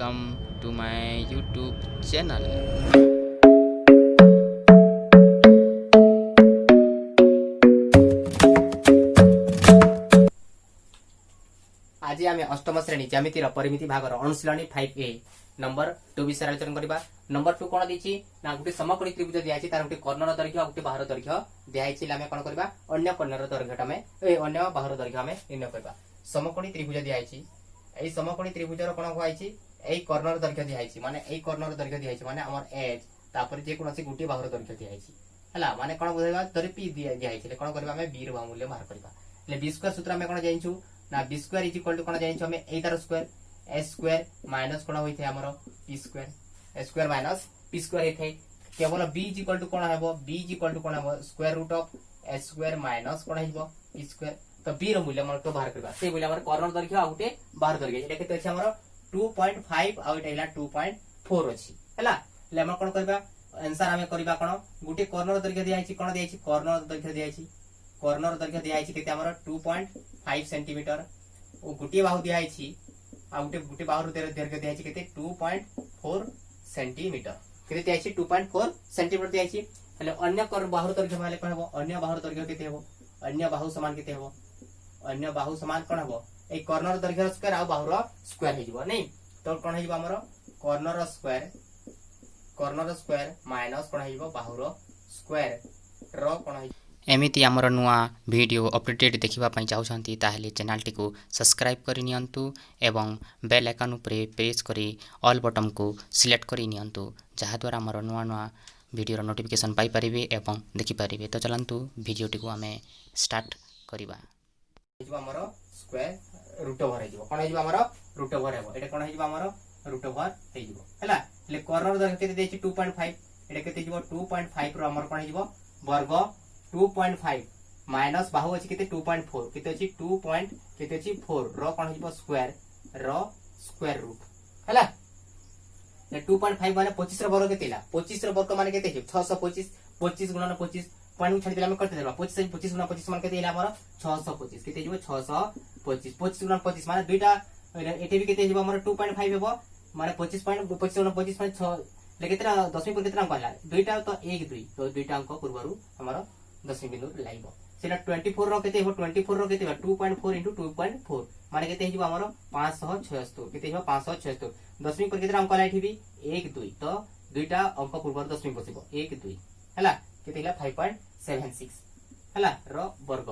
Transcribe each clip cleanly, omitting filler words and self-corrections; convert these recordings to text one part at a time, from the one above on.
Welcome to my YouTube channel. आज आम अष्टम श्रेणी ज्यामितिर परिमिति भागर अनुशीलनी 5A नंबर 2 विषय आलोचना करबा। नंबर 2 कोन दिछि ना गुटे समकोणी त्रिभुज दियाछि तार गुटे कर्णर दैर्घ्य आ गुटे बाहुर दैर्घ्य दियाछि लामे कोन करबा अन्य कर्णर दैर्घ्य हमें अन्य बाहुर दैर्घ्य हमें निर्णय करबा। समकोणी त्रिभुज दियाछि एई समकोणी त्रिभुजर कोन होआछि एई कर्णर दैर्घ्य दियाछि माने एई कर्णर दैर्घ्य दियाछि माने हमर एज तापर जे कोनसी गुटे बाहुर दैर्घ्य दियाछि हला माने कोन बुझाइबा तरे पी दियाछि कोन करबा हमें b र मूल्य बाहर करबा। ले b स्क्वायर सूत्र हमें कोन जानिछु ना b square is equal to कोन जानिछु हमें a तार स्क्वायर a स्क्वायर माइनस कोन होइथे हमरो p square a square minus p square हेथे केवल b इज इक्वल टू कोन हेबो b इज इक्वल टू कोन हेबो square root of a square minus कोन हेबो p स्क्वायर। तो b र मूल्य मन तो बाहर करबा से मूल्य हमर कर्णर दैर्घ्य आ गुटे बाहर दैर्घ्य एटा केते अछि हमरो 2.5 आ एटा हिला 2.4 अछि हला। ले हम कोन करबा आंसर हमें करबा कोन गुटे कर्णर दैर्घ्य दियाछि कोन दियाछि कर्णर दैर्घ्य दियाछि कर्णर दैर्घ्य दियाछि केते हमरो 2.5 सेंटीमीटर ओ गुटे बाहु दियाछि आ गुटे बाहु दैर्घ्य दियाछि केते 2.4 सेंटीमीटर केते दियाछि 2.4 सेंटीमीटर दियाछि। हले अन्य बाहु दैर्घ्य माने कोन हेबो अन्य बाहु दैर्घ्य केते हेबो अन्य बाहु समान केते हेबो अन्य बाहु समान कोन हेबो ए कर्णर दैर्घ्य स्क्वायर आ बाहुर स्क्वायर हे जिवो नै तो कोन हे जिवो हमरो कर्णर स्क्वायर माइनस कोन हे जिवो बाहुर स्क्वायर रो कोन हे। एमिति आमर नुआ वीडियो अपडेट देखिबा पई चाहउछंती ताहेले चैनल टी को सब्सक्राइब करि नियंतु एवं बेल आइकन उपरे प्रेस करी ऑल बटन को सिलेक्ट करि नियंतु जहा द्वारा आमर नुआ वीडियो नोटिफिकेशन पाई परिबे एवं देखि परिबे। तो चलंतु वीडियो टी को हमें स्टार्ट करिबा। हिजबो हमरो स्क्वायर रूट ओवर हिजबो कोन हिजबो हमरो रूट ओवर हेबो एटा कोन हिजबो हमरो रूट ओवर हिजबो हला। ले कर्णर दैर्घ्य केते देछि 2.5 एटा केते हिजबो 2.5 रो हमर कोन हिजबो वर्ग 2.5 माइनस बाहु अछि केते 2.4 केते अछि 2. केते अछि 4 रो कोन हिजबो स्क्वायर रूट हला। ले 2.5 माने 25 रो वर्ग केतेला 25 रो वर्ग माने केते हि 625 25 गुणन 25 पॉइंट छाडी देला हम करते देबा 25 25 गुणन 25 मान केते हिला हमर 625 केते हिजबो 625 25 गुणन 25 माने दुईटा एटे भी केते हिजबो हमर 2.5 हेबो माने 25 गुणन 25 माने 6 ले केतेरा 10 पर केतेरा अंक आला दुईटा तो 1 2 तो दुईटा अंक पूर्वरु हमर 10 बिंदु लाइबो सेना 24 रो केते हेबो 24 रो केते 2.4 into 2.4 माने केते हिजबो हमर 576 केते हेबो 576 10 पर केतेरा अंक आला एठी 1 2 तो दुईटा अंक पूर्वरु 10 बसिबो 1 2 हला केते हिला 5.76 हला रो वर्ग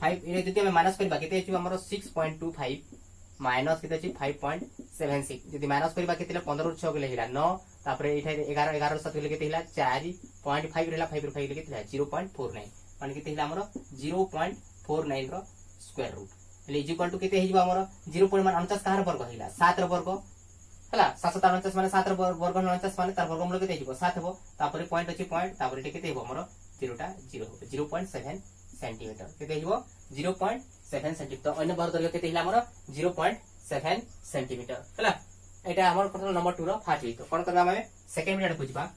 5 ए जति हम माइनस करबा केते अछि हमर 6.25 माइनस केते अछि 5.76 जति माइनस करबा केते 15 रो 6 गेले हिला 9 तापर एठा 11 11 7 गेले केते हिला 4.5 रेला 5 रो 5 गेले केते 0.49 माने केते हिला हमर 0.49 रो स्क्वायर रूट ले इज इक्वल टू केते हिजबा हमर 0.49 कार वर्ग हिला 7 रो वर्ग हला 749 माने 7 रो वर्ग 49 माने तार वर्गमूल केते हिजबो 7 हेबो तापर पॉइंट अछि पॉइंट तापर एटे केते हेबो हमर 0.7 सेंटीमीटर केते हिजबो 0.7 सेंटीमीटर तो अन्य बाहु दैर्घ्य केते हिला हमर 0.7 सेंटीमीटर हला। एटा हमर प्रश्न नंबर 2 रो फास्ट तो कोन करबा हमें सेकंड बिट बुझबा।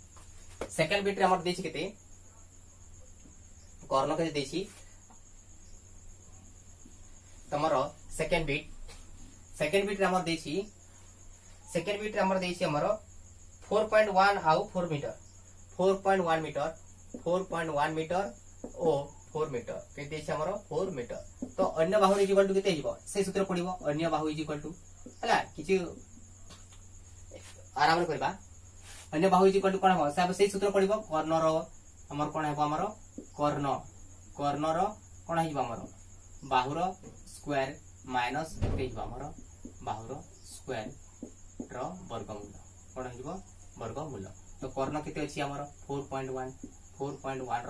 सेकंड बिट रे हमर देछि केते कर्ण केते देछि तमरो सेकंड बिट रे हमर देछि हमर 4.1 आउ 4 मीटर 4.1 मीटर 4.1 मीटर ओ 4 मीटर केते देछि हमर 4 मीटर तो अन्य बाहु इज इक्वल टू केते हिजबो से सूत्र पडिबो अन्य बाहु इज इक्वल टू हला किछि आराम रे करबा अन्य बाहु इज इक्वल टू कोन हो से सूत्र पडिबो कर्णर हमर कोन हेबो हमर कर्णर कोन हिजबो हमर बाहुर स्क्वायर माइनस केते हिजबो हमर बाहुर स्क्वायर रो वर्गमूल कोन हिजबो वर्गमूल तो कर्ण केते अछि हमर 4.1 रो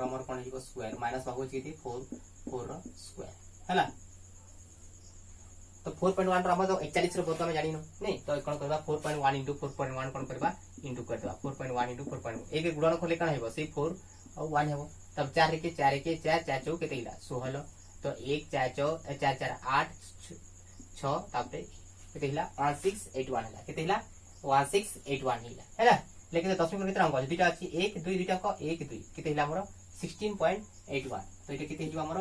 हमर कोन हिजबो स्क्वायर माइनस बाहु अछि केते 4 रो स्क्वायर हला। तो 4.1 रो हमर 41 रो वर्ग हम जानि न नै तो कोन करबा 4.1 into 4.1 कोन करबा इनटू कर देबा 4.1 into 4.1 एक गुणन खोले कोन हेबो से 4 और 1 हेबो तब 4 के 4 चौ केते हिला 16 तो 1 4 चौ 4 4 8 6 तापे केते हिला 1681 हिला केते हिला 1681 हिला हैला। लेकिन 10 पर केते अंक अछि दुटा अछि 1 2 दुटा अंक 1 2 केते हिला हमर 16.81 तो एटा केते हिजो हमर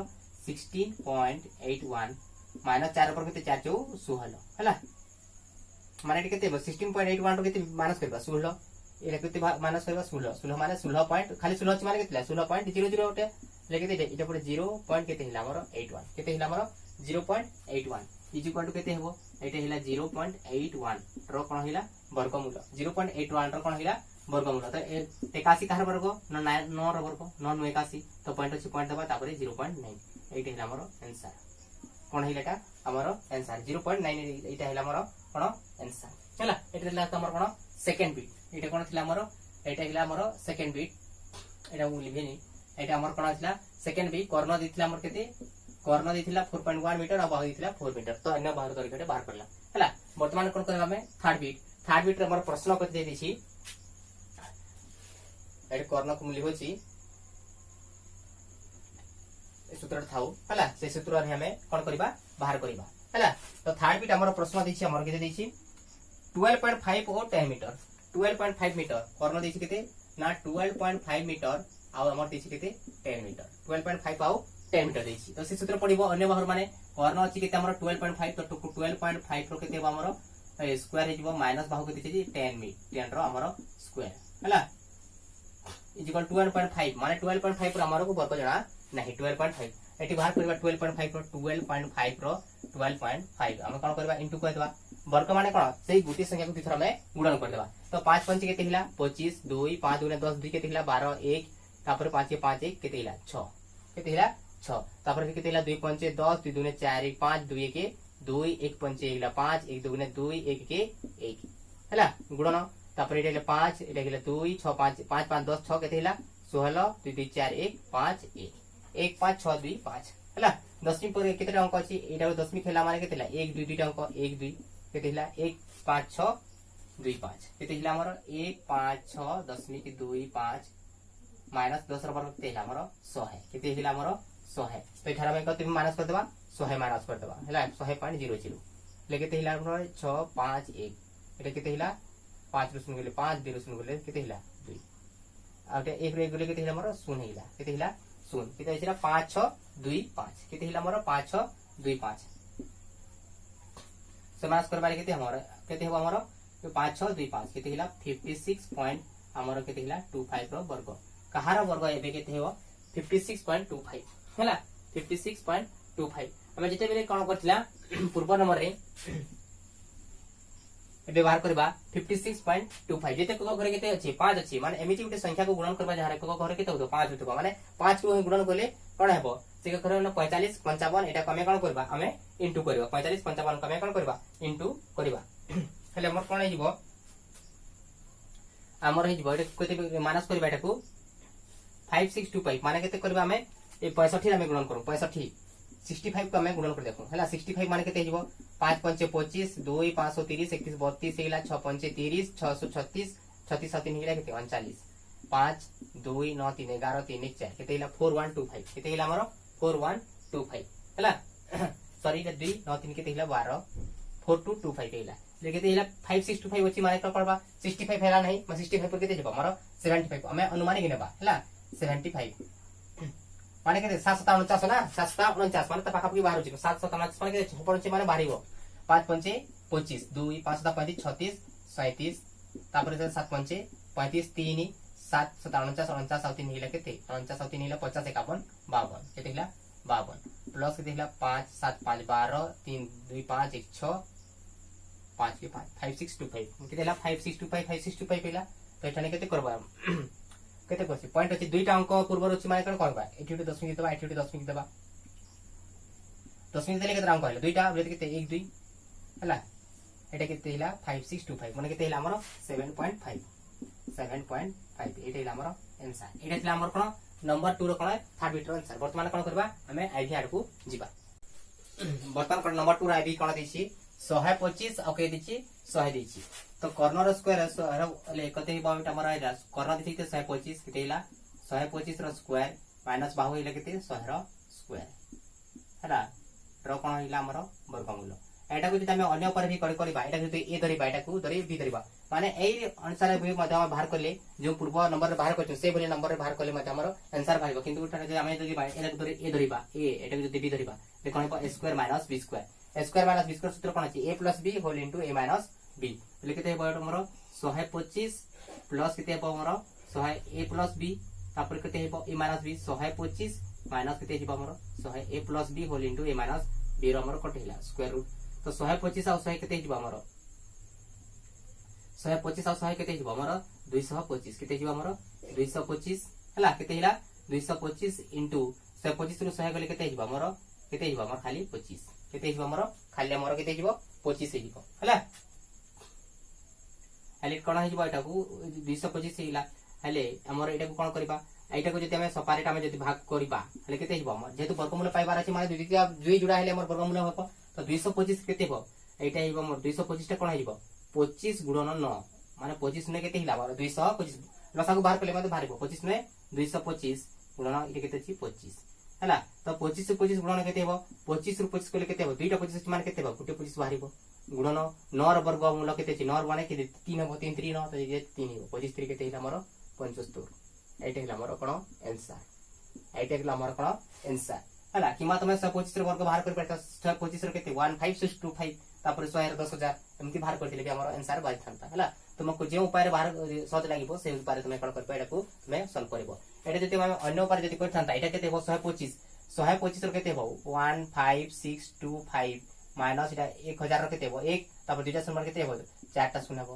16.81 माइनस 4 पर केते 4 चौ 16 हैला माने एटा केते 16.81 रो केते माइनस करबा 16 एटा केते माइनस करबा 16 16 माने 16 पॉइंट खाली 16 अछि माने केतला 16.00 ओटे लेके दे एटा पुरे 0 पॉइंट केते हिला हमर 81 केते हिला हमर 0.81 इज इक्वल टू केते हेबो एटा हिला 0.81 रो कोन हिला वर्गमूल 0.81 रो कोन हिला वर्गमूल तो 81 कहार वर्ग 9 रो वर्ग 9 81 तो पॉइंट अछि पॉइंट दबा तापरे 0.9 एटा हिला हमर आंसर कोन हिला एटा हमर आंसर 0.9 एटा हिला हमर कोन आंसर हला एटा हिला हमर कोन सेकंड बिट एटा कोन थिला हमर एटा हिला हमर सेकंड बिट एटा मु लिबेनी एटा हमर कोन थिला सेकंड बिट कर्ण दिथिला हमर केते कर्ण दिथिला 4.1 मीटर आ बाहु दिथिला 4 मीटर तो अन्य बाहर तरीका बाहर करला हला वर्तमान कोन करबा हमें थर्ड बिट रे हमर प्रश्न कते दे दिछि एटा कर्ण को मूल्य होछि सूत्र थाउ हला से सूत्र रे हमें कोन करबा बाहर करबा हला तो थर्ड बिट हमर प्रश्न दिछि हमर केते दिछि 12.5 और 10 मीटर 12.5 मीटर कर्ण दिछि केते ना 12.5 मीटर आ हमर दिछि केते 10 मीटर 12.5 आउ 10 मीटर दिछि तो से सूत्र पडिबो अन्य बाहर माने कर्ण अछि केते हमर 12.5 तो 12.5 रो केते हमर स्क्वायर हे जिवो माइनस बाहु केते छि 10 रो हमर स्क्वायर हला इज इक्वल 12.5 माने 12.5 रो हमर को वर्ग जणा नहीं 12.5 एटी बाहर करबा 12.5 रो 12.5 रो 12.5 हम कोन करबा इनटू कर देबा वर्ग माने कोन सेही गुटी संख्या को तीसरा में गुणन कर देबा तो 5 5 केते हिला 25 2 5 2 10 2 केते हिला 12 1 तापर 5 5 1 केते हिला 6 केते हिला 6 तापर केते हिला 2 5 10 2 2 4 1 5 2 1 2 1 5 हिला 5 1 2 2 1 के 1 हला गुणन तापर एटा 5 एटा हिला 2 6 5 5 5 10 6 केते हिला 16 2 2 4 1 5 1 1 5 6 2 5 हला 10 पर केते अंक अछि एटा 10 खेला माने केते हिला 1 2 2 अंक 1 2 केते हिला 1 5 6 2 5 केते हिला हमर 1 5 6 10 के 2 5 माइनस 10 रो वर्ग केते हिला हमर 100 है केते हिला हमर 100 है तो एठारा में कते माइनस कर देबा 100 माइनस कर देबा हला 100.00 ले केते हिला हमर 6 5 1 एटा केते हिला 5 रो सुन गेले 5 2 रो सुन गेले केते हिला 2 आउटे 1 रो गेले केते हिला हमर 0 हिला केते हिला 0 केते हिला 5 6 2 5 केते हिला हमर 5 6 2 5 समास करबा केते हेबो हमर 5 6 2 5 केते हिला 56 पॉइंट हमर केते हिला 25 रो वर्ग कहार वर्ग एबे केते हेबो 56.25 हला 56.25 हम जेते बेले कोन करथिला पूर्व नंबर रे व्यवहार करबा 56.25 जेते को घरे केते अछि 5 अछि माने एमिति उटे संख्या को गुणन करबा जहारे को घरे केते होतो 5 होतो माने 5 को गुणन करले कोन हेबो से घरे 45 55 एटा कमे कोन करबा हमें इनटू करबा 45 55 कमे कोन करबा इनटू करबा हेले हमर कोन हिबो हमर हिबो एटा केते माइनस करबा एटा को 5625 माने केते करबा हमें ए 65 हमें गुणन करू 65 65 को हमें गुणन कर देखो हला 65 माने केते हिबो 5 5 25 2 530 31 32 हिला 6 5 30 636 36 7 हिला केते 39 5 2 9 3 11 3 1 4 केते हिला 4125 केते हिला हमरो 4125 हला सॉरी ये 2 9 3 केते हिला 12 4225 हिला ले केते हिला 5625 अछि माने को करबा 65 हेला नहीं 65 पर केते जेबो हमरो 75 हमें अनुमान गिनबा हला 75 माने के 749 ना 749 माने त पाखा पकी बाहर होची 749 माने के पड़छ माने बाहरिबो 5 5 25 2 5 7 35 36 37 तापर 7 5 35 3 7 749 49 3 हिला केते 49 3 हिला 50 51 52 केते हिला 52 प्लस केते हिला 5 7 5 12 3 2 5 1 6 5 के 5 5625 केते हिला 5625 5625 हिला तो एठाने केते करबा केते करछि पॉइंट अछि दुईटा अंक पूर्व अछि माने कोन करबा एठी 10 मिनिट देबा एठी 10 मिनिट देबा 10 मिनिट देले केते अंक कहले दुईटा बेले केते 1 2 हला एटा केते हिला 5625 माने केते हिला हमर 7.5 एटा हिला हमर आंसर एटा हिला हमर कोन नंबर 2 रो कोन थर्ड बिट रो आंसर वर्तमान कोन करबा हमें आईवी आड को जिबा वर्तमान कोन नंबर 2 रो आईवी कोन दिछि 125 ओके दिछि 100 दिछि तो कॉर्नर स्क्वायर ले कते बाउंड हमर आइला कॉर्नर दिछि 125 केते हिला 125 रो स्क्वायर माइनस बाहु हिला केते 100 रो स्क्वायर हला रो कोन हिला हमर वर्गमूल एटा को जति हम अन्य पर भी करबा एटा जति ए धरिबा एटा को धरि बी धरिबा माने एई अनुसार भी मध्य हम बाहर करले जो पूर्व नंबर बाहर करछ से बोले नंबर बाहर करले मध्य हमर आंसर भाइबो किंतु उठाने जे हम जति एटा को धरि ए धरिबा ए एटा को जति बी धरिबा देखो a square minus b square a square minus b square सूत्र कोन अछि a plus b whole into a minus b बोले केते हेबो हमर 125 प्लस केते हेबो हमर 100 ए प्लस बी तापर केते हेबो ए माइनस बी 125 माइनस केते हेबो हमर 100 ए प्लस बी होल इनटू ए माइनस बी रो हमर कटेला स्क्वायर रूट तो 125 और 100 केते हेबो हमर 125 और 100 केते हेबो हमर 225 केते हेबो हमर 225 हला केते हिला 225 इनटू 125 रु 100 गले केते हेबो हमर केते हेबो हमर खाली 25 केते हेबो हमर खाली हमर केते हेबो 25 हेबो हला हले कोन हेबो एटा को 225 हेला हले हमर एटा को कोन करबा एटा को जति हम सेपरेट हम जति भाग करबा हले केते हेबो हमर जेतु वर्गमूल पाइबार अछि माने दुई जुड़ा हेले हमर वर्गमूल होबो तो 225 केते हेबो एटा हेबो हमर 225 टा कोन हेबो 25 गुणन 9 माने 25 ने केते हिला हमर 225 लसा को बाहर करले मते बाहरिबो 25 ने 225 गुणन इटे केते छी 25 हला तो 25 से 25 गुणन केते हेबो 25 रु 25 करले केते हेबो दुईटा 25 माने केते हेबो गुटे 25 बाहरिबो गुणन 9 र वर्गमूल केते छी 9 माने केते 3 हेबो 3 3 9 तो ये 3 हेबो 25 3 केते हिला हमर 75 एटा हिला हमर कोन आंसर एटा हिला हमर कोन आंसर हला किमा तमे 125 र वर्ग बाहर कर परता 125 र केते 15625 तापर 100 र 10000 एमती बाहर करथिले भी हमर आंसर बाहि थांता हला तुमको जे उपाय बाहर सहज लागिबो से उपाय तुमे कोन करबो एटा को तुमे सॉल्व करबो एटा जति हम अन्य उपाय जति करथांता एटा केते हो 125 र केते हो 15625 माइनस एटा 1000 र केते हो 1 तापर दुटा नंबर केते हो 4टा सुनाबो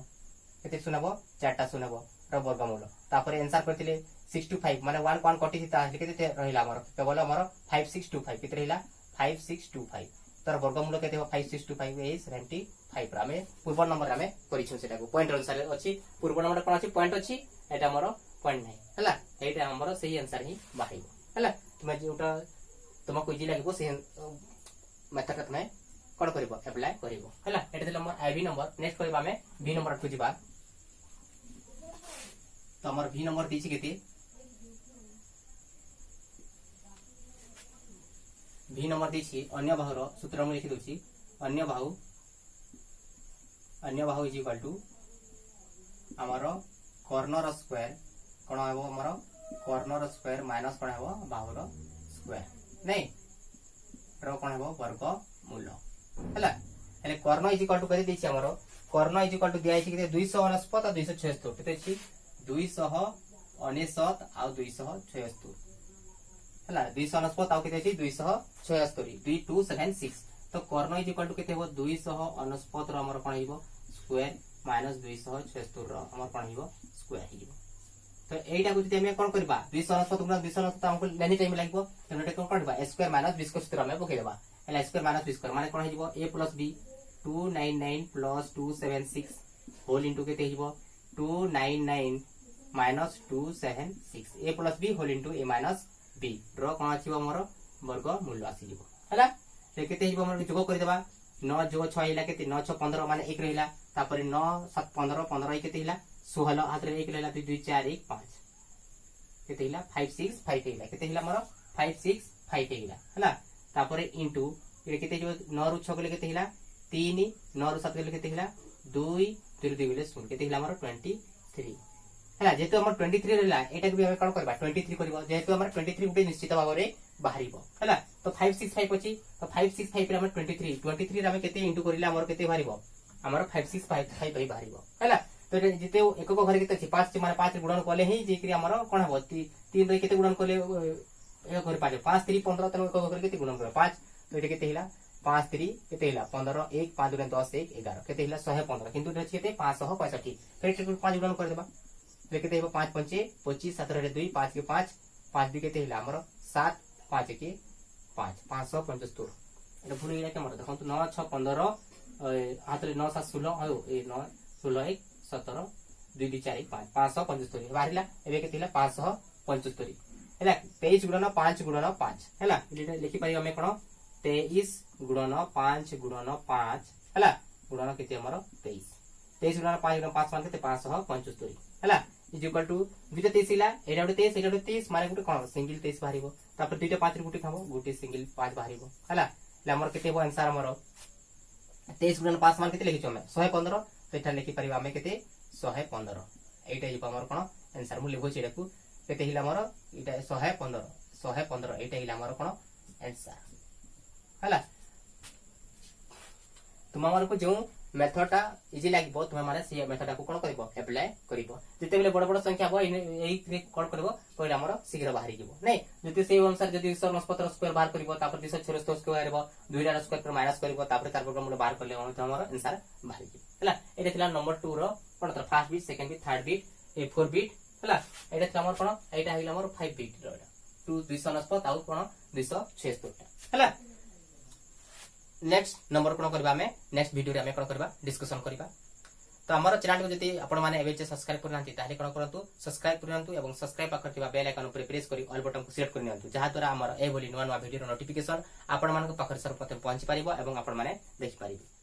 केते सुनाबो 4टा सुनाबो र वर्गमूल तापर आंसर करथिले 625 माने 1 1 कटि थिता केते रहिला हमर केवल हमर 5625 केते रहिला 5625 तर वर्गमूल केते हो 5625 इज 75 रामे पूर्व नंबर रामे करिछु सेटा को पॉइंट अनुसार अछि पूर्व नंबर कोन अछि पॉइंट अछि एटा हमर पॉइंट नै हला एटा हमर सही आंसर ही बाहिबो हला तुम जोटा तुमको इजी लागबो से मेथड तुमे कोन करबो अप्लाई करबो हला एटा दिला हमर आईबी नंबर नेक्स्ट करबा हमें बी नंबर को जिबा तो हमर बी नंबर दिछि केते बी नंबर दिछि अन्य बाहुर सूत्र में लिखि दोछि अन्य बाहु इज इक्वल टू हमर कॉर्नर स्क्वायर कोन हेबो हमर कॉर्नर स्क्वायर माइनस कोन हेबो बाहुर स्क्वायर नै रो कोन हेबो वर्ग मूल हला हले कॉर्नर इज इक्वल टू करि दिछि हमर कॉर्नर इज इक्वल टू दिया छि केते 249 और 276 केते छि 249 आ 276 हला 249 आउ केते छि 276 2276 तो कॉर्नर इज इक्वल टू केते हो 249 रो हमर कोन हिबो स्क्वायर माइनस 276 रो हमर कोन हिबो स्क्वायर हिबो तो एटा को जति हम कोन करबा 249 गुणा 249 हमको लेनी टाइम लागबो तो एटा कोन करबा स्क्वायर माइनस 20 को सूत्र में पके देबा हला स्क्वायर माइनस 20 कर माने कोन हिबो a plus b 299 plus 276 whole into केते हिबो 299 minus 276 a plus b whole into a minus b रो कोन आछिबो हमर वर्ग मूल्य आसी जिवो हला से केते हिबो हमर जोग कर देबा 9 जोग 6 हिला केते 9 6 15 माने 1 रहिला तापर 9 7 15 15 केते हिला 16 हाथ रे 1 लेला 2 2 4 1 5 केते हिला 5 6 5 हिला केते हिला हमर 5 6 5 हिला हला तापर इनटू ए केते जो 9 रु 6 गले केते हिला 3 9 रु 7 गले केते हिला 2 2 2 गले 0 केते हिला हमर 23 हला जेतु हमर 23 रहला एटा भी हम कोन करबा 23 करबो जेतु हमर 23 गुटे निश्चित भाव रे बाहरिबो हला तो 565 अछि तो 565 रे हमर 23 रे हम केते इनटू करिला हमर केते बाहरिबो हमर 5655 भाई बाहरिबो हला तो जेते एक को घर केते अछि 5 माने 5 गुणन करले ही जे कि हमर कोन हबो 3 रे केते गुणन करले एक घर पाजे 5 3 15 तन एक घर केते गुणन कर 5 तो एटा केते हिला 5 3 केते हिला 15 1 5 2 10 1 11 केते हिला 115 किंतु एटा केते 565 तो एटा 5 गुणन कर देबा लेके देबो 5 5 25 7 रे 2 5 के 5 5 2 केते हिला हमर 7 5 के 5 575 एटा भूल गेला के हमर देखो 9 6 15 हाथ रे 9 7 16 हो ए 9 16 1 17 2 2 4 1 5 575 बाहरिला एबे केते हिला 575 हैला 23 गुणन 5 गुणन 5 हैला एटा लिखि पाइ हमें कोन 23 गुणन 5 गुणन 5 हैला गुणन केते हमर 23 23 गुणन 5 गुणन 5 मान केते 575 हैला इज इक्वल टू दुटा 23 हिला एटा 23 एटा 23 माने गुटे कोन सिंगल 23 बाहरिबो तापर दुटा 5 रे गुटे खाबो गुटे सिंगल 5 बाहरिबो हैला ले हमर केते हो आंसर हमर 23 गुणन 5 मान केते लिखिछो हम 115 तो एटा लिखि परिबा हम केते 115 एटा हिबो हमर कोन आंसर मु लिखो छेडा को केते हिला हमर एटा 115 एटा हिला हमर कोन आंसर हैला तुम हमर को जो मेथडटा इजी लागबो तुमे माने से मेथडटा को कोन करबो अप्लाई करबो जते बेले बड़ बड़ संख्या हो एही कोन करबो पहिले हमर शीघ्र बाहरी जीवो नै जति से अनुसार जति 169 स्क्वायर बाहर करबो तापर 276 स्क्वायर हेबो 2 रा स्क्वायर पर माइनस करबो तापर तार प्रोग्राम बाहर करले हमर आंसर बाहरी जीवो हला एटा थिला नंबर 2 रो कोन तर first bit second bit third bit ए 4 बिट हला एटा थिला हमर कोन एटा हिला हमर 5 बिट रो 2 269 ताउ कोन 276 हला नेक्स्ट नंबर कोन करबा हमें नेक्स्ट वीडियो रे हमें कोन करबा डिस्कशन करबा तो हमर चैनल को जति आपण माने एबे सब्सक्राइब करनांती ताले कोन करंतु सब्सक्राइब करंतु एवं सब्सक्राइब करथिबा बेल आइकन ऊपर प्रेस करी ऑल बटन को सिलेक्ट करनियंतु जहा द्वारा हमर ए बोली नवा नवा वीडियो रो नोटिफिकेशन आपण मानको पाखर सर्वप्रथम पहुंची परिबो एवं आपण माने देखि परिबे।